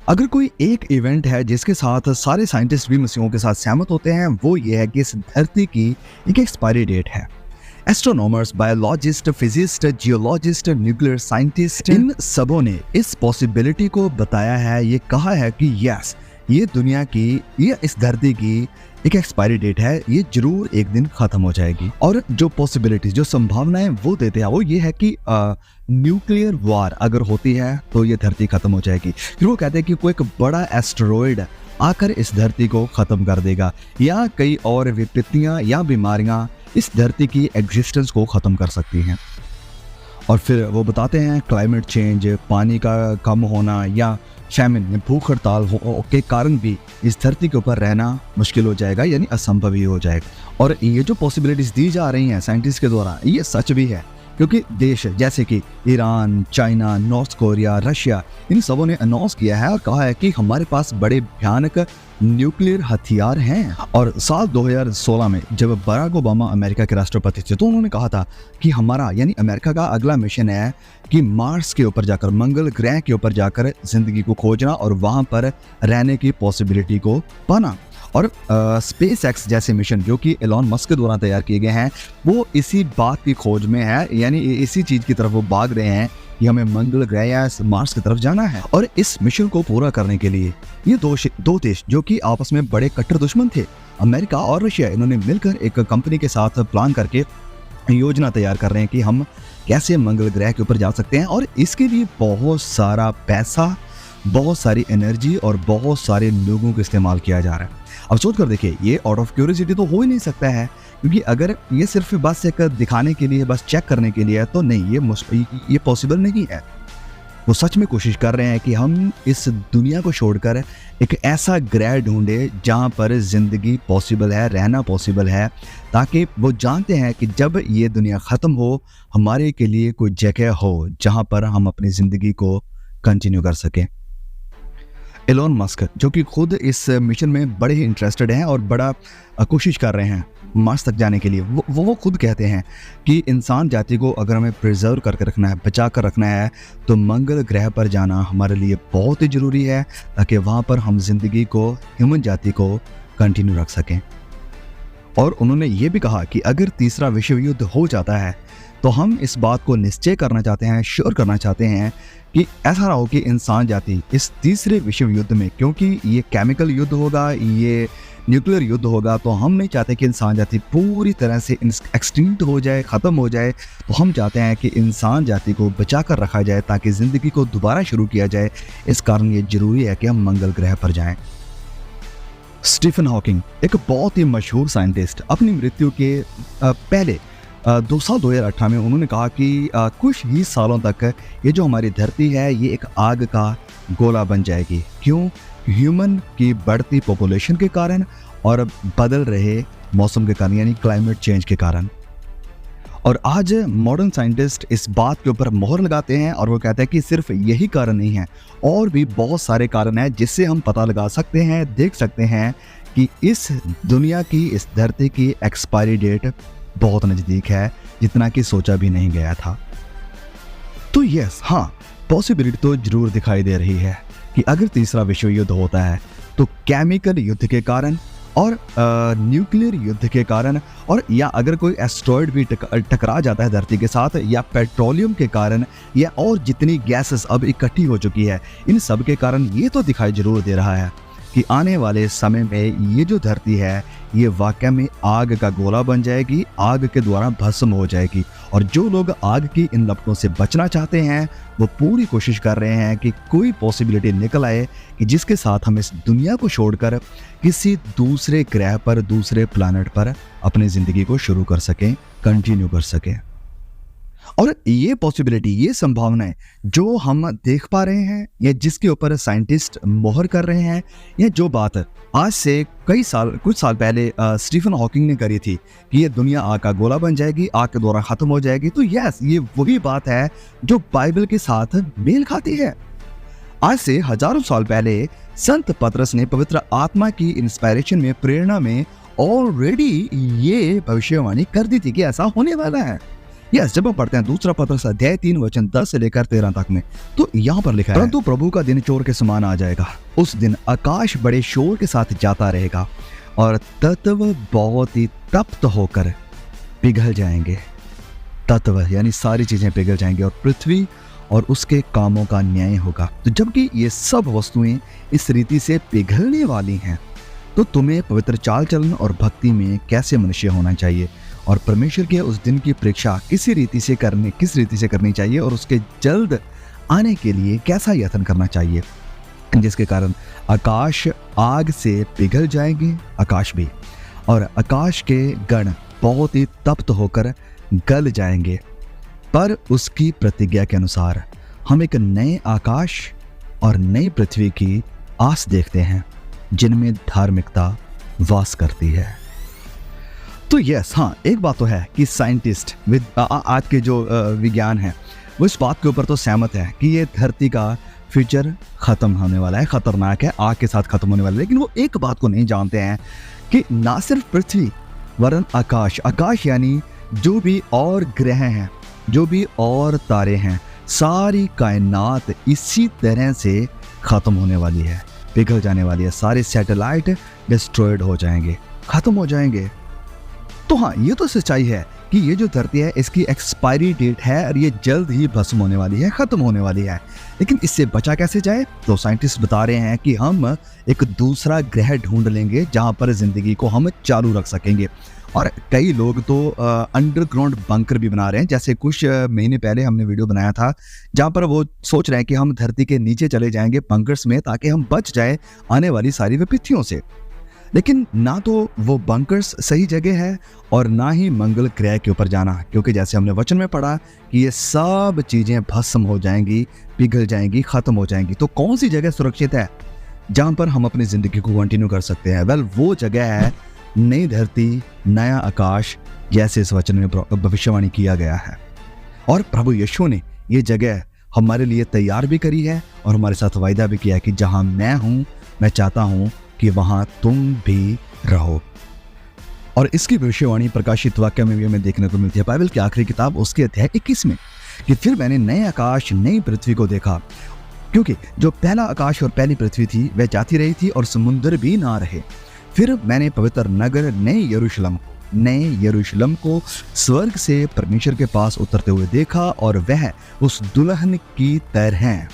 अगर कोई एक इवेंट है जिसके साथ सारे साइंटिस्ट भी मसीहों के साथ सहमत होते हैं, वो ये है कि इस धरती की एक एक्सपायरी डेट है। Astronomers, biologist, physicist, geologist, nuclear scientist, इन सबों ने इस पॉसिबिलिटी को बताया है, ये कहा है कि यस, ये दुनिया की, ये इस धरती की एक एक्सपायरी डेट है, ये जरूर एक दिन खत्म हो जाएगी। और जो पॉसिबिलिटीज, जो संभावनाएं वो देते हैं, वो ये है कि न्यूक्लियर वार अगर होती है तो ये धरती खत्म हो जाएगी। फिर वो कहते हैं कि कोई एक बड़ा एस्टेरॉयड आकर इस धरती को खत्म कर देगा, या कई और विपत्तियां या बीमारियां इस धरती की एग्जिस्टेंस को खत्म कर सकती हैं। और फिर वो बताते हैं क्लाइमेट चेंज, पानी का कम होना या फैमिन, भूख हड़ताल के कारण भी इस धरती के ऊपर रहना मुश्किल हो जाएगा, यानी असंभव ही हो जाएगा। और ये जो पॉसिबिलिटीज दी जा रही हैं साइंटिस्ट के द्वारा, ये सच भी है, क्योंकि देश जैसे कि Iran, China, North Korea, Russia, इन सबों ने अनाउंस किया है और कहा है कि हमारे पास बड़े भयानक न्यूक्लियर हथियार हैं। और साल 2016 में जब बराक ओबामा अमेरिका के राष्ट्रपति थे, तो उन्होंने कहा था कि हमारा, यानी अमेरिका का अगला मिशन है कि मार्स के ऊपर जाकर, मंगल ग्रह के ऊपर जाकर जिंदगी को खोजना और वहां पर रहने की पॉसिबिलिटी को पाना। और स्पेस एक्स जैसे मिशन जो कि एलॉन मस्क के द्वारा तैयार किए गए हैं, वो इसी बात की खोज में है, यानी इसी चीज की तरफ वो भाग रहे हैं कि हमें मंगल ग्रह या मार्स की तरफ जाना है। और इस मिशन को पूरा करने के लिए ये दो देश जो कि आपस में बड़े कट्टर दुश्मन थे, अमेरिका और रशिया, इन्होंने मिलकर एक कंपनी के साथ प्लान करके योजना तैयार कर रहे हैं कि हम कैसे मंगल ग्रह के ऊपर जा सकते हैं। और इसके लिए बहुत सारा पैसा, बहुत सारी एनर्जी और बहुत सारे लोगों को इस्तेमाल किया जा रहा है। अब सोच कर देखिए, ये आउट ऑफ क्यूरियोसिटी तो हो ही नहीं सकता है, क्योंकि अगर ये सिर्फ बस एक दिखाने के लिए, बस चेक करने के लिए है, तो नहीं, ये पॉसिबल नहीं है। वो सच में कोशिश कर रहे हैं कि हम इस दुनिया को छोड़कर एक ऐसा ग्रह ढूंढे जहां पर जिंदगी पॉसिबल है, रहना पॉसिबल है, ताकि वो जानते हैं कि जब ये दुनिया ख़त्म हो, हमारे के लिए कोई जगह हो जहां पर हम अपनी ज़िंदगी को कंटिन्यू कर सकें। एलोन मस्क, जो कि खुद इस मिशन में बड़े ही इंटरेस्टेड हैं और बड़ा कोशिश कर रहे हैं मार्स तक जाने के लिए, वो खुद कहते हैं कि इंसान जाति को अगर हमें प्रिजर्व करके रखना है, बचा कर रखना है, तो मंगल ग्रह पर जाना हमारे लिए बहुत ही ज़रूरी है, ताकि वहाँ पर हम जिंदगी को, ह्यूमन जाति को कंटिन्यू रख सकें। और उन्होंने ये भी कहा कि अगर तीसरा विश्व युद्ध हो जाता है, तो हम इस बात को निश्चय करना चाहते हैं, श्योर करना चाहते हैं कि ऐसा ना हो कि इंसान जाति इस तीसरे विश्व युद्ध में, क्योंकि ये केमिकल युद्ध होगा, ये न्यूक्लियर युद्ध होगा, तो हम नहीं चाहते कि इंसान जाति पूरी तरह से एक्सटिंक्ट हो जाए, ख़त्म हो जाए। तो हम चाहते हैं कि इंसान जाति को बचा कर रखा जाए, ताकि ज़िंदगी को दोबारा शुरू किया जाए। इस कारण ये ज़रूरी है कि हम मंगल ग्रह पर जाएं। स्टीफन हॉकिंग, एक बहुत ही मशहूर साइंटिस्ट, अपनी मृत्यु के पहले 2018 में उन्होंने कहा कि कुछ ही सालों तक ये जो हमारी धरती है, ये एक आग का गोला बन जाएगी। क्यों? ह्यूमन की बढ़ती पॉपुलेशन के कारण और बदल रहे मौसम के कारण, यानी क्लाइमेट चेंज के कारण। और आज मॉडर्न साइंटिस्ट इस बात के ऊपर मोहर लगाते हैं और वो कहते हैं कि सिर्फ यही कारण नहीं है, और भी बहुत सारे कारण हैं जिससे हम पता लगा सकते हैं, देख सकते हैं कि इस दुनिया की, इस धरती की एक्सपायरी डेट बहुत नज़दीक है, जितना कि सोचा भी नहीं गया था। तो यस, हाँ, पॉसिबिलिटी तो जरूर दिखाई दे रही है कि अगर तीसरा विश्व युद्ध होता है, तो केमिकल युद्ध के कारण और न्यूक्लियर युद्ध के कारण, और या अगर कोई एस्टेरॉयड भी टकरा जाता है धरती के साथ, या पेट्रोलियम के कारण, या और जितनी गैसेस अब इकट्ठी हो चुकी है, इन सब के कारण ये तो दिखाई जरूर दे रहा है कि आने वाले समय में ये जो धरती है, ये वाकई में आग का गोला बन जाएगी, आग के द्वारा भस्म हो जाएगी। और जो लोग आग की इन लपटों से बचना चाहते हैं, वो पूरी कोशिश कर रहे हैं कि कोई पॉसिबिलिटी निकल आए कि जिसके साथ हम इस दुनिया को छोड़कर किसी दूसरे ग्रह पर, दूसरे प्लैनेट पर अपनी ज़िंदगी को शुरू कर सकें, कंटिन्यू कर सकें। और ये पॉसिबिलिटी, ये संभावनाएं जो हम देख पा रहे हैं, या जिसके ऊपर साइंटिस्ट मोहर कर रहे हैं, या जो बात आज से कुछ साल पहले स्टीफन हॉकिंग ने करी थी कि ये दुनिया आग का गोला बन जाएगी, आग के द्वारा खत्म हो जाएगी, तो यस, ये वही बात है जो बाइबल के साथ मेल खाती है। आज से हजारों साल पहले संत पतरस ने पवित्र आत्मा की इंस्पायरेशन में, प्रेरणा में ऑलरेडी ये भविष्यवाणी कर दी थी कि ऐसा होने वाला है। यस, जब हम पढ़ते हैं दूसरा पत्रस अध्याय 3 वचन 10 से लेकर 13 तक में, तो यहाँ पर लिखा है, परंतु प्रभु का दिन चोर के समान आ जाएगा। उस दिन आकाश बड़े शोर के साथ जाता रहेगा और तत्व बहुत ही तप्त होकर पिघल जाएंगे। तत्व यानी सारी चीजें पिघल जाएंगी और पृथ्वी और उसके कामों का न्याय होगा। तो जबकि ये सब वस्तुएं इस रीति से पिघलने वाली हैं, तो तुम्हें पवित्र चाल चलन और भक्ति में कैसे मनुष्य होना चाहिए और परमेश्वर के उस दिन की परीक्षा किस रीति से करनी चाहिए और उसके जल्द आने के लिए कैसा यत्न करना चाहिए, जिसके कारण आकाश आग से पिघल जाएंगे, आकाश भी, और आकाश के गण बहुत ही तप्त होकर गल जाएंगे। पर उसकी प्रतिज्ञा के अनुसार हम एक नए आकाश और नई पृथ्वी की आस देखते हैं जिनमें धार्मिकता वास करती है। तो यस, हाँ, एक बात तो है कि साइंटिस्ट आज के जो विज्ञान है वो इस बात के ऊपर तो सहमत है कि ये धरती का फ्यूचर खत्म होने वाला है, खतरनाक है, आग के साथ खत्म होने वाला है। लेकिन वो एक बात को नहीं जानते हैं कि ना सिर्फ पृथ्वी वरन आकाश यानी जो भी और ग्रह हैं, जो भी और तारे हैं, सारी कायनात इसी तरह से खत्म होने वाली है, पिघल जाने वाली है। सारे सैटेलाइट डिस्ट्रॉयड हो जाएंगे, खत्म हो जाएंगे। तो हाँ, ये तो सच्चाई है कि ये जो धरती है इसकी एक्सपायरी डेट है और ये जल्द ही भस्म होने वाली है, खत्म होने वाली है। लेकिन इससे बचा कैसे जाए? तो साइंटिस्ट बता रहे हैं कि हम एक दूसरा ग्रह ढूंढ लेंगे जहां पर जिंदगी को हम चालू रख सकेंगे। और कई लोग तो अंडरग्राउंड बंकर भी बना रहे हैं। जैसे कुछ महीने पहले हमने वीडियो बनाया था जहां पर वो सोच रहे हैं कि हम धरती के नीचे चले जाएंगे बंकर्स में, ताकि हम बच जाए आने वाली सारी विपत्तियों से। लेकिन ना तो वो बंकर्स सही जगह है और ना ही मंगल ग्रह के ऊपर जाना, क्योंकि जैसे हमने वचन में पढ़ा कि ये सब चीजें भस्म हो जाएंगी, पिघल जाएंगी, खत्म हो जाएंगी। तो कौन सी जगह सुरक्षित है जहां पर हम अपनी जिंदगी को कंटिन्यू कर सकते हैं? वेल, वो जगह है नई धरती, नया आकाश, जैसे इस वचन में भविष्यवाणी किया गया है। और प्रभु यीशु ने ये जगह हमारे लिए तैयार भी करी है और हमारे साथ वायदा भी किया है कि जहां मैं हूं, मैं चाहता हूं कि वहां तुम भी रहो। और इसकी भविष्यवाणी प्रकाशित वाक्य में भी हमें देखने को मिलती है, बाइबल की आखिरी किताब उसके अध्याय 21 में, कि फिर मैंने नए आकाश नई पृथ्वी को देखा, क्योंकि जो पहला आकाश और पहली पृथ्वी थी वह जाती रही थी और समुद्र भी ना रहे। फिर मैंने पवित्र नगर नए यरूशलेम को स्वर्ग से परमेश्वर के पास उतरते हुए देखा, और वह उस दुल्हन की तरह,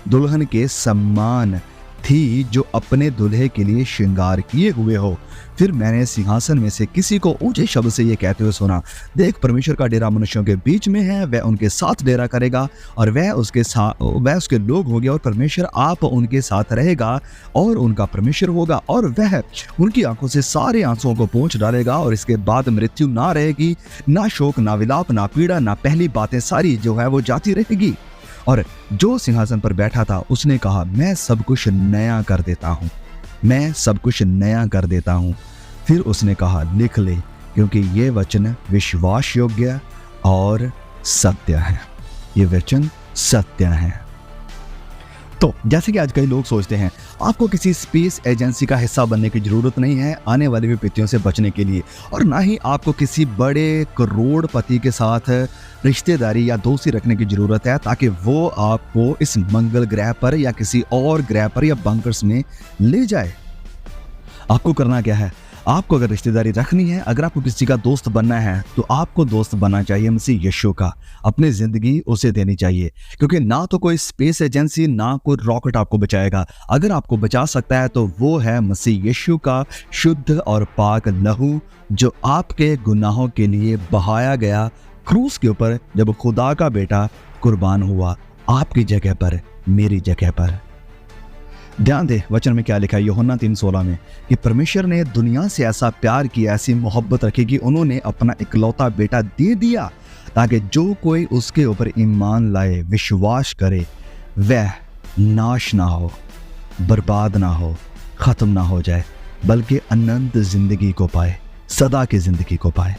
दुल्हन के समान थी जो अपने दुल्हे के लिए श्रृंगार किए हुए हो। फिर मैंने सिंहासन में से किसी को ऊंचे शब्द से ये कहते हुए सुना, देख, परमेश्वर का डेरा मनुष्यों के बीच में है, वह उनके साथ डेरा करेगा और वह उसके लोग होंगे, और परमेश्वर आप उनके साथ रहेगा और उनका परमेश्वर होगा, और वह उनकी आंखों से सारे आंसुओं को पोंछ डालेगा, और इसके बाद मृत्यु ना रहेगी, ना शोक, ना विलाप, ना पीड़ा, ना पहली बातें सारी जो है वो जाती रहेगी। और जो सिंहासन पर बैठा था उसने कहा, मैं सब कुछ नया कर देता हूँ, मैं सब कुछ नया कर देता हूँ। फिर उसने कहा, लिख ले, क्योंकि ये वचन विश्वास योग्य और सत्य है। ये वचन सत्य है। तो जैसे कि आज कई लोग सोचते हैं, आपको किसी स्पेस एजेंसी का हिस्सा बनने की जरूरत नहीं है आने वाली विपत्तियों से बचने के लिए, और ना ही आपको किसी बड़े करोड़पति के साथ रिश्तेदारी या दोस्ती रखने की जरूरत है ताकि वो आपको इस मंगल ग्रह पर या किसी और ग्रह पर या बंकर्स में ले जाए। आपको करना क्या है? आपको अगर रिश्तेदारी रखनी है, अगर आपको किसी का दोस्त बनना है, तो आपको दोस्त बनना चाहिए मसीह यीशु का। अपनी जिंदगी उसे देनी चाहिए, क्योंकि ना तो कोई स्पेस एजेंसी ना कोई रॉकेट आपको बचाएगा। अगर आपको बचा सकता है तो वो है मसीह यीशु का शुद्ध और पाक लहू, जो आपके गुनाहों के लिए बहाया गया क्रूस के ऊपर, जब खुदा का बेटा कुर्बान हुआ आपकी जगह पर, मेरी जगह पर। ध्यान दे वचन में क्या लिखा है यूहन्ना 3:16 में, कि परमेश्वर ने दुनिया से ऐसा प्यार किया, ऐसी मोहब्बत रखी कि उन्होंने अपना इकलौता बेटा दे दिया, ताकि जो कोई उसके ऊपर ईमान लाए, विश्वास करे, वह नाश ना हो, बर्बाद ना हो, खत्म ना हो जाए, बल्कि अनंत जिंदगी को पाए, सदा की जिंदगी को पाए।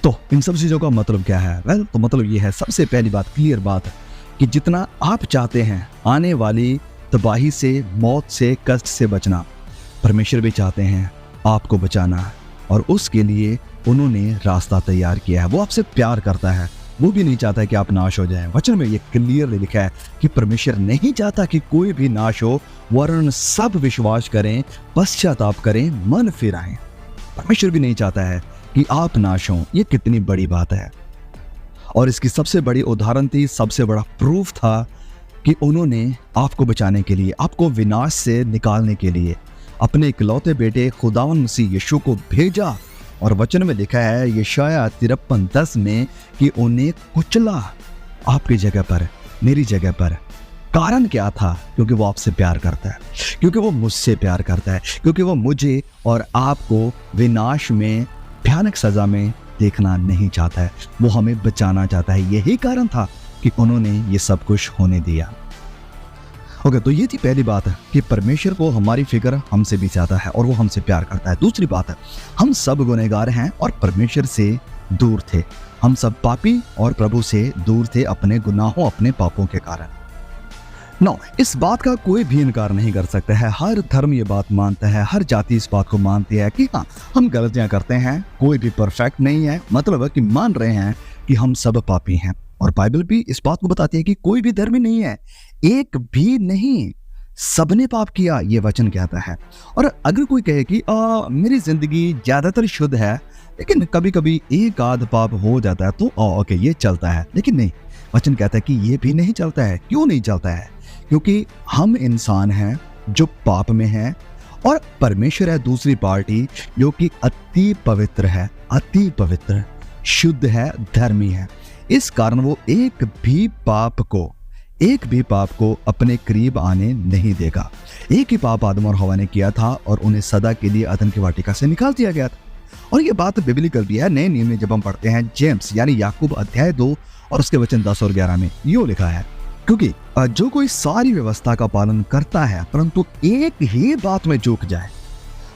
तो इन सब चीजों का मतलब क्या है? वेल, तो मतलब ये है, सबसे पहली बात, क्लियर बात, कि जितना आप चाहते हैं आने वाली तबाही से, मौत से, कष्ट से बचना, परमेश्वर भी चाहते हैं आपको बचाना, और उसके लिए उन्होंने रास्ता तैयार किया है। वो आपसे प्यार करता है, वो भी नहीं चाहता कि आप नाश हो जाएं। वचन में ये क्लियरली लिखा है कि परमेश्वर नहीं चाहता कि कोई भी नाश हो, वरन सब विश्वास करें, पश्चाताप करें, मन फिराएं। परमेश्वर भी नहीं चाहता है कि आप नाश हों। ये कितनी बड़ी बात है। और इसकी सबसे बड़ी उदाहरण थी, सबसे बड़ा प्रूफ था कि उन्होंने आपको बचाने के लिए, आपको विनाश से निकालने के लिए अपने इकलौते बेटे खुदावंद मसीह यीशु को भेजा। और वचन में लिखा है यशायाह 53:10 में कि उन्हें कुचला आपकी जगह पर, मेरी जगह पर। कारण क्या था? क्योंकि वो आपसे प्यार करता है, क्योंकि वो मुझसे प्यार करता है, क्योंकि वो मुझे और आपको विनाश में, भयानक सजा में देखना नहीं चाहता है। वो हमें बचाना चाहता है। यही कारण था कि उन्होंने ये सब कुछ होने दिया। ओके, तो ये थी पहली बात है कि परमेश्वर को हमारी फिक्र हमसे भी ज्यादा है और वो हमसे प्यार करता है। दूसरी बात है, हम सब गुनहगार हैं और परमेश्वर से दूर थे। हम सब पापी और प्रभु से दूर थे अपने गुनाहों, अपने पापों के कारण। नो, इस बात का कोई भी इनकार नहीं कर सकता है। हर धर्म ये बात मानता है, हर जाति इस बात को मानती है कि हाँ, हम गलतियां करते हैं, कोई भी परफेक्ट नहीं है। मतलब है कि मान रहे हैं कि हम सब पापी हैं। और बाइबल भी इस बात को बताती है कि कोई भी धर्मी नहीं है, एक भी नहीं, सबने पाप किया, ये वचन कहता है। और अगर कोई कहे कि मेरी जिंदगी ज्यादातर शुद्ध है, लेकिन कभी कभी एक आध पाप हो जाता है, तो ओके, ये चलता है। लेकिन नहीं, वचन कहता है कि ये भी नहीं चलता है। क्यों नहीं चलता है? क्योंकि हम इंसान हैं जो पाप में हैं और परमेश्वर है दूसरी पार्टी जो कि अति पवित्र है, अति पवित्र, शुद्ध है, धर्मी है। इस कारण वो एक भी पाप को अपने करीब आने नहीं देगा। एक ही पाप आदम और हवा ने किया था और उन्हें सदा के लिए अदन की वाटिका से निकाल दिया गया था। और ये बात बिब्लिकल भी है। नए नियम में जब हम पढ़ते हैं जेम्स यानी याकूब अध्याय 2 और उसके वचन 10 और 11 में यूं लिखा है, क्योंकि जो कोई सारी व्यवस्था का पालन करता है परंतु एक ही बात में चूक जाए,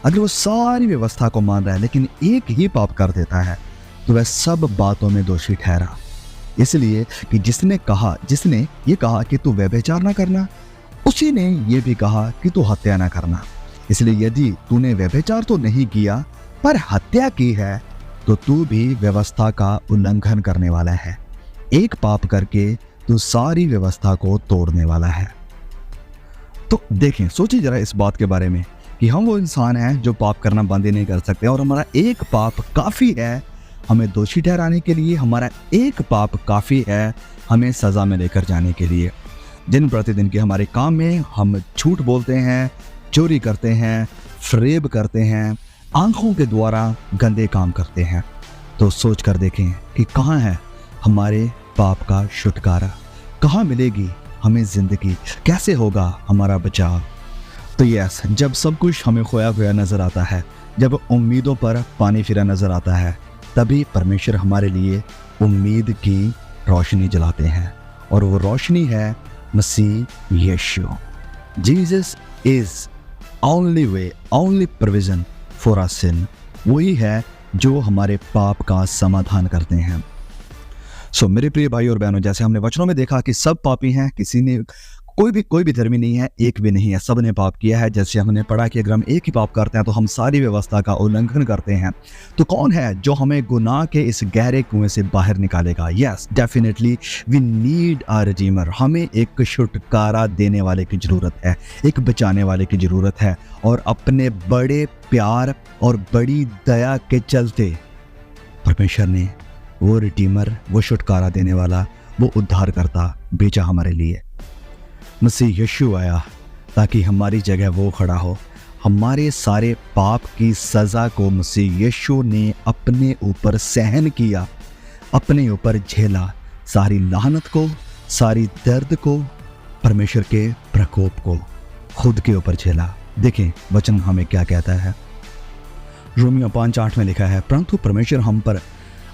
अगर वो सारी व्यवस्था को मान रहा है लेकिन एक ही पाप कर देता है, तो वह सब बातों में दोषी ठहरा। इसलिए कि जिसने ये कहा कि तू व्यभिचार ना करना, उसी ने ये भी कहा कि तू हत्या ना करना। इसलिए यदि तूने व्यभिचार तो नहीं किया पर हत्या की है, तो तू भी व्यवस्था का उल्लंघन करने वाला है। एक पाप करके तू सारी व्यवस्था को तोड़ने वाला है। तो देखें, सोचिए जरा इस बात के बारे में कि हम वो इंसान हैं जो पाप करना बंद ही नहीं कर सकते और हमारा एक पाप काफी है हमें दोषी ठहराने के लिए। हमारा एक पाप काफी है हमें सजा में लेकर जाने के लिए। दिन प्रतिदिन के हमारे काम में हम झूठ बोलते हैं, चोरी करते हैं, फरेब करते हैं, आंखों के द्वारा गंदे काम करते हैं। तो सोच कर देखें कि कहाँ है हमारे पाप का छुटकारा, कहाँ मिलेगी हमें जिंदगी, कैसे होगा हमारा बचाव। तो यस, जब सब कुछ हमें खोया खोया नजर आता है, जब उम्मीदों पर पानी फिरा नजर आता है, तभी परमेश्वर हमारे लिए उम्मीद की रोशनी जलाते हैं और वो रोशनी है मसीह यीशु। Jesus is only way, only provision for our sin. वही है जो हमारे पाप का समाधान करते हैं। सो मेरे प्रिय भाई और बहनों, जैसे हमने वचनों में देखा कि सब पापी हैं, कोई भी धर्मी नहीं है, एक भी नहीं है, सब ने पाप किया है। जैसे हमने पढ़ा कि अगर हम एक ही पाप करते हैं तो हम सारी व्यवस्था का उल्लंघन करते हैं। तो कौन है जो हमें गुनाह के इस गहरे कुएं से बाहर निकालेगा? Yes, definitely we need a redeemer. हमें एक छुटकारा देने वाले की जरूरत है, एक बचाने वाले की जरूरत है। और अपने बड़े प्यार और बड़ी दया के चलते परमेश्वर ने वो रिडीमर, वो छुटकारा देने वाला, वो उद्धारकर्ता भेजा हमारे लिए। मसीह यीशु आया ताकि हमारी जगह वो खड़ा हो। हमारे सारे पाप की सज़ा को मसीह यीशु ने अपने ऊपर सहन किया, अपने ऊपर झेला। सारी लानत को, सारी दर्द को, परमेश्वर के प्रकोप को खुद के ऊपर झेला। देखें वचन हमें क्या कहता है। रोमियो 5:8 में लिखा है, परंतु परमेश्वर हम पर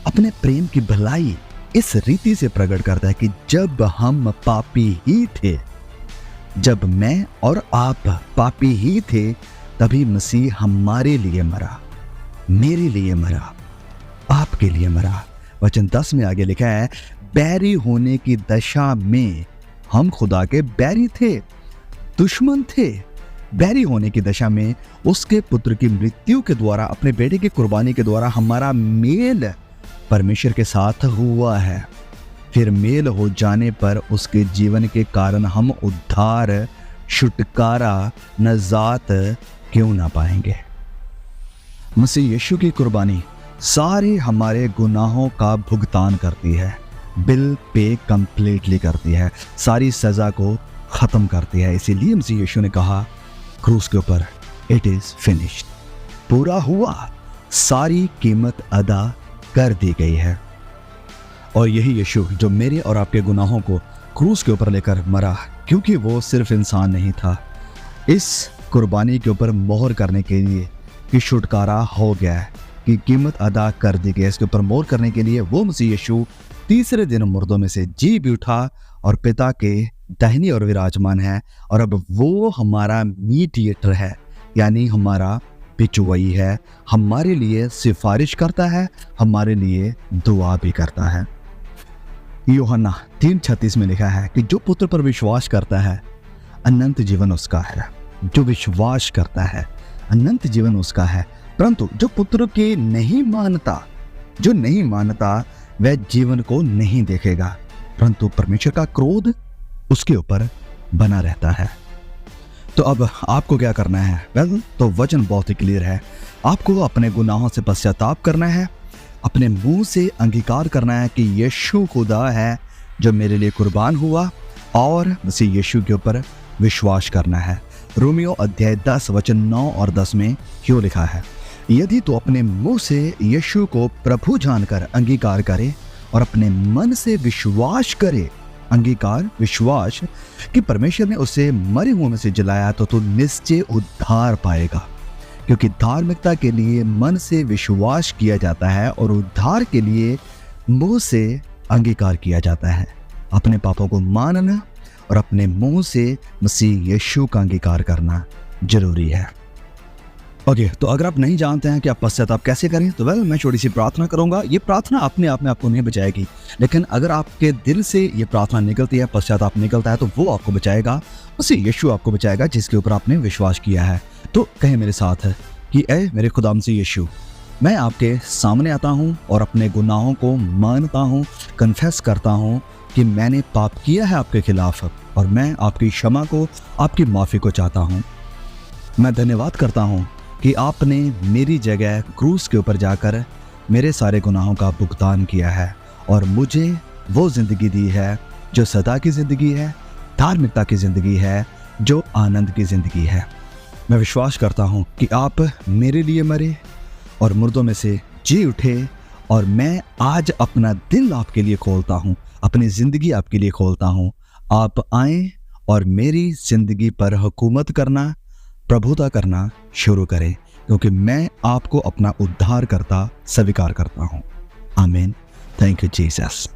अपने प्रेम की भलाई इस रीति से प्रकट करता है कि जब हम पापी ही थे, जब मैं और आप पापी ही थे, तभी मसीह हमारे लिए मरा, मेरे लिए मरा, आपके लिए मरा। वचन 10 में आगे लिखा है, बैरी होने की दशा में हम खुदा के बैरी थे, दुश्मन थे, बैरी होने की दशा में उसके पुत्र की मृत्यु के द्वारा, अपने बेटे की कुर्बानी के द्वारा हमारा मेल परमेश्वर के साथ हुआ है। फिर मेल हो जाने पर उसके जीवन के कारण हम उद्धार, छुटकारा, नजात क्यों ना पाएंगे। मसीह यीशु की कुर्बानी सारे हमारे गुनाहों का भुगतान करती है, बिल पे कंप्लीटली करती है, सारी सजा को खत्म करती है। इसीलिए मसीह यीशु ने कहा क्रूस के ऊपर, इट इज फिनिश्ड, पूरा हुआ, सारी कीमत अदा कर दी गई है। और यही यीशु जो मेरे और आपके गुनाहों को क्रूस के ऊपर लेकर मरा, क्योंकि वो सिर्फ इंसान नहीं था, इस कुर्बानी के ऊपर मोहर करने के लिए कि छुटकारा हो गया है, कि कीमत अदा कर दी गई। इसके ऊपर मोहर करने के लिए वो मसीह यीशु तीसरे दिन मुर्दों में से जी भी उठा और पिता के दाहिनी ओर विराजमान है। और अब वो हमारा मीडिएटर है, यानी हमारा बिचौलिया है, हमारे लिए सिफारिश करता है, हमारे लिए दुआ भी करता है। यूहन्ना 3:36 में लिखा है कि जो पुत्र पर विश्वास करता है अनंत जीवन उसका है। जो विश्वास करता है अनंत जीवन उसका है, परंतु जो पुत्र के नहीं मानता, जो नहीं मानता वह जीवन को नहीं देखेगा, परंतु परमेश्वर का क्रोध उसके ऊपर बना रहता है। तो अब आपको क्या करना है? तो वचन बहुत ही क्लियर है। आपको अपने गुनाहों से पश्चाताप करना है, अपने मुंह से अंगीकार करना है कि यीशु खुदा है जो मेरे लिए कुर्बान हुआ, और मसीह यीशु के ऊपर विश्वास करना है। रोमियो अध्याय 10 वचन 9 और 10 में क्यों लिखा है, यदि तो अपने मुंह से यीशु को प्रभु जानकर अंगीकार करे और अपने मन से विश्वास करे, अंगीकार विश्वास कि परमेश्वर ने उसे मरे हुए में से जलाया, तो तू निश्चय उद्धार पाएगा। क्योंकि धार्मिकता के लिए मन से विश्वास किया जाता है और उद्धार के लिए मुंह से अंगीकार किया जाता है। अपने पापों को मानना और अपने मुंह से मसीह यीशु का अंगीकार करना जरूरी है। ओके, तो अगर आप नहीं जानते हैं कि आप पश्चाताप कैसे करें, तो मैं छोटी सी प्रार्थना करूंगा। ये प्रार्थना अपने आप में आपको नहीं बचाएगी, लेकिन अगर आपके दिल से ये प्रार्थना निकलती है, पश्चाताप निकलता है, तो वो आपको बचाएगा। मसीह यीशु आपको बचाएगा जिसके ऊपर आपने विश्वास किया है। तो कहें मेरे साथ है कि ऐ मेरे खुदा मसीह यीशु, मैं आपके सामने आता हूँ और अपने गुनाहों को मानता हूँ, कन्फेस करता हूँ कि मैंने पाप किया है आपके खिलाफ, और मैं आपकी क्षमा को, आपकी माफ़ी को चाहता हूँ। मैं धन्यवाद करता हूँ कि आपने मेरी जगह क्रूस के ऊपर जाकर मेरे सारे गुनाहों का भुगतान किया है और मुझे वो ज़िंदगी दी है जो सदा की ज़िंदगी है, धार्मिकता की ज़िंदगी है, जो आनंद की ज़िंदगी है। मैं विश्वास करता हूँ कि आप मेरे लिए मरे और मुर्दों में से जी उठे, और मैं आज अपना दिल आपके लिए खोलता हूँ, अपनी ज़िंदगी आपके लिए खोलता हूँ। आप आएँ और मेरी ज़िंदगी पर हुकूमत करना, प्रभुता करना शुरू करें, क्योंकि मैं आपको अपना उद्धार करता स्वीकार करता हूँ। आमीन। Thank you Jesus.